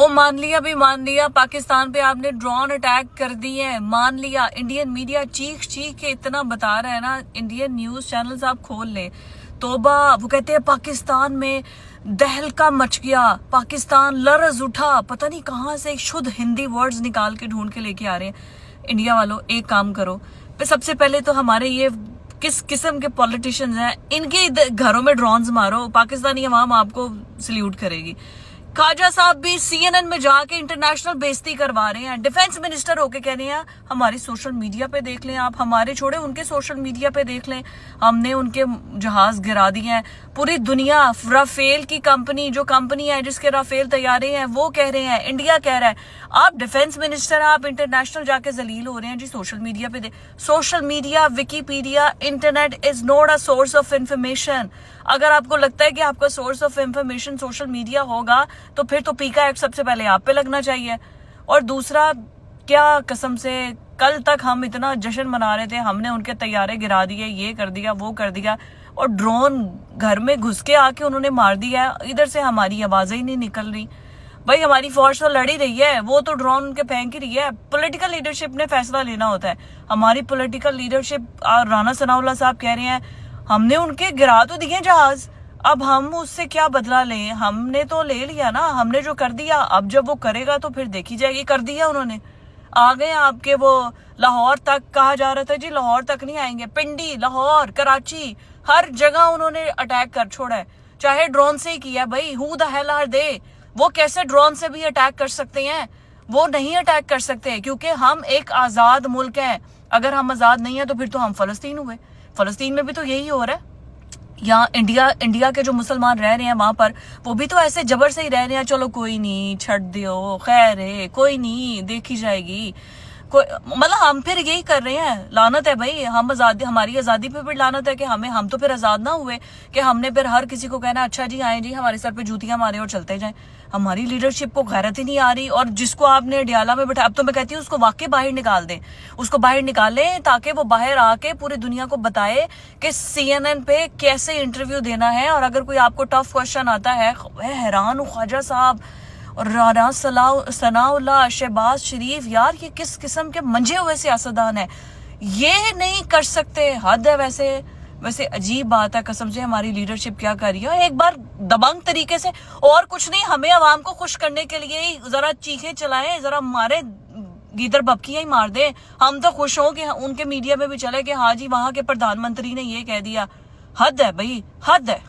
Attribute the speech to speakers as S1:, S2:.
S1: ओ मान लिया भी, मान लिया पाकिस्तान पे आपने ड्रोन अटैक कर दिए हैं, मान लिया। इंडियन मीडिया चीख चीख के इतना बता रहा है ना, इंडियन न्यूज चैनल्स आप खोल ले, तोबा। वो कहते हैं पाकिस्तान में दहलका मच गया, पाकिस्तान लरज उठा, पता नहीं कहाँ से एक शुद्ध हिंदी वर्ड्स निकाल के ढूंढ के लेके आ रहे हैं। इंडिया वालों एक काम करो, पे सबसे पहले तो हमारे ये किस किस्म के पॉलिटिशियंस हैं, इनके घरों में ड्रोन्स मारो, पाकिस्तानी अवाम आपको सल्यूट करेगी। खाजा साहब भी सीएनएन में जाके इंटरनेशनल बेइज्जती करवा रहे हैं, डिफेंस मिनिस्टर होके कह रहे हैं हमारी सोशल मीडिया पे देख लें आप, हमारे छोड़े उनके सोशल मीडिया पे देख लें, हमने उनके जहाज गिरा दिए हैं। पूरी दुनिया, राफेल की कंपनी, जो कंपनी है जिसके राफेल तैयारे हैं, वो कह रहे हैं, इंडिया कह रहा है। आप डिफेंस मिनिस्टर, आप इंटरनेशनल जाके जलील हो रहे हैं जी सोशल मीडिया पे। Social media, Wikipedia, internet is not a source of information. अगर आपको लगता है कि आपका source of information social media होगा तो फिर तो पीका एक्ट सबसे पहले आप पे लगना चाहिए। और दूसरा, क्या कसम से कल तक हम इतना जश्न मना रहे थे, हमने उनके तैयारे गिरा दिए, ये कर दिया, वो कर दिया, और ड्रोन घर में घुस के आके उन्होंने मार दिया। इधर से हमारी आवाजें ही नहीं निकल रही। भाई हमारी फौज तो लड़ ही रही है, वो तो ड्रोन उनके फेंक ही रही है। पॉलिटिकल लीडरशिप ने फैसला लेना होता है। हमारी पॉलिटिकल लीडरशिप, राना सनाउल्लाह साहब कह रहे हैं हमने उनके गिरा तो दिए जहाज, अब हम उससे क्या बदला लें, हमने तो ले लिया ना, हमने जो कर दिया, अब जब वो करेगा तो फिर देखी जाएगी। कर दिया उन्होंने, आ गए आपके वो लाहौर तक। कहा जा रहा था जी लाहौर तक नहीं आएंगे, पिंडी, लाहौर, कराची, हर जगह उन्होंने अटैक कर छोड़ा है, चाहे ड्रोन से ही किया। भाई who the hell are they? वो कैसे ड्रोन से भी अटैक कर सकते हैं? वो नहीं अटैक कर सकते क्योंकि हम एक आजाद मुल्क हैं। अगर हम आजाद नहीं है तो फिर तो हम फलस्तीन हुए। फलस्तीन में भी तो यही हो रहा है। यहाँ इंडिया के जो मुसलमान रह रहे हैं वहां पर, वो भी तो ऐसे जबर से ही रह रहे हैं, चलो कोई नहीं, छੱਡ दियो, खैर है, कोई नहीं, देखी जाएगी। कोई मतलब हम फिर यही कर रहे हैं। लानत है भाई, हम आजादी, हमारी आजादी पे भी लानत है कि हम तो फिर आजाद ना हुए, कि हमने फिर हर किसी को कहना अच्छा जी आए जी हमारे सर पे जूतियां मारे और चलते जाएं। हमारी लीडरशिप को गैरत ही नहीं आ रही। और जिसको आपने अडियाला में बैठा, अब तो मैं कहती हूँ उसको वाकई बाहर निकाल दें, उसको बाहर निकालें ताकि वो बाहर आके पूरी दुनिया को बताए कि सीएनएन पे कैसे इंटरव्यू देना है। और अगर कोई आपको टफ क्वेश्चन आता है, मैं हैरान हूँ ख्वाजा साहब और राना सनाउल्लाह, शहबाज शरीफ, यार ये किस किस्म के मंजे हुए सियासतदान है, ये नहीं कर सकते। हद है। वैसे अजीब बात है, कसम से हमारी लीडरशिप क्या कर रही है। एक बार दबंग तरीके से, और कुछ नहीं, हमें आवाम को खुश करने के लिए ही जरा चीखें चलाएं, जरा मारे गीदड़ बपकियां ही मार दे, हम तो खुश हों कि उनके मीडिया में भी चले कि हाँ जी वहां के प्रधानमंत्री ने ये कह दिया। हद है भाई, हद है।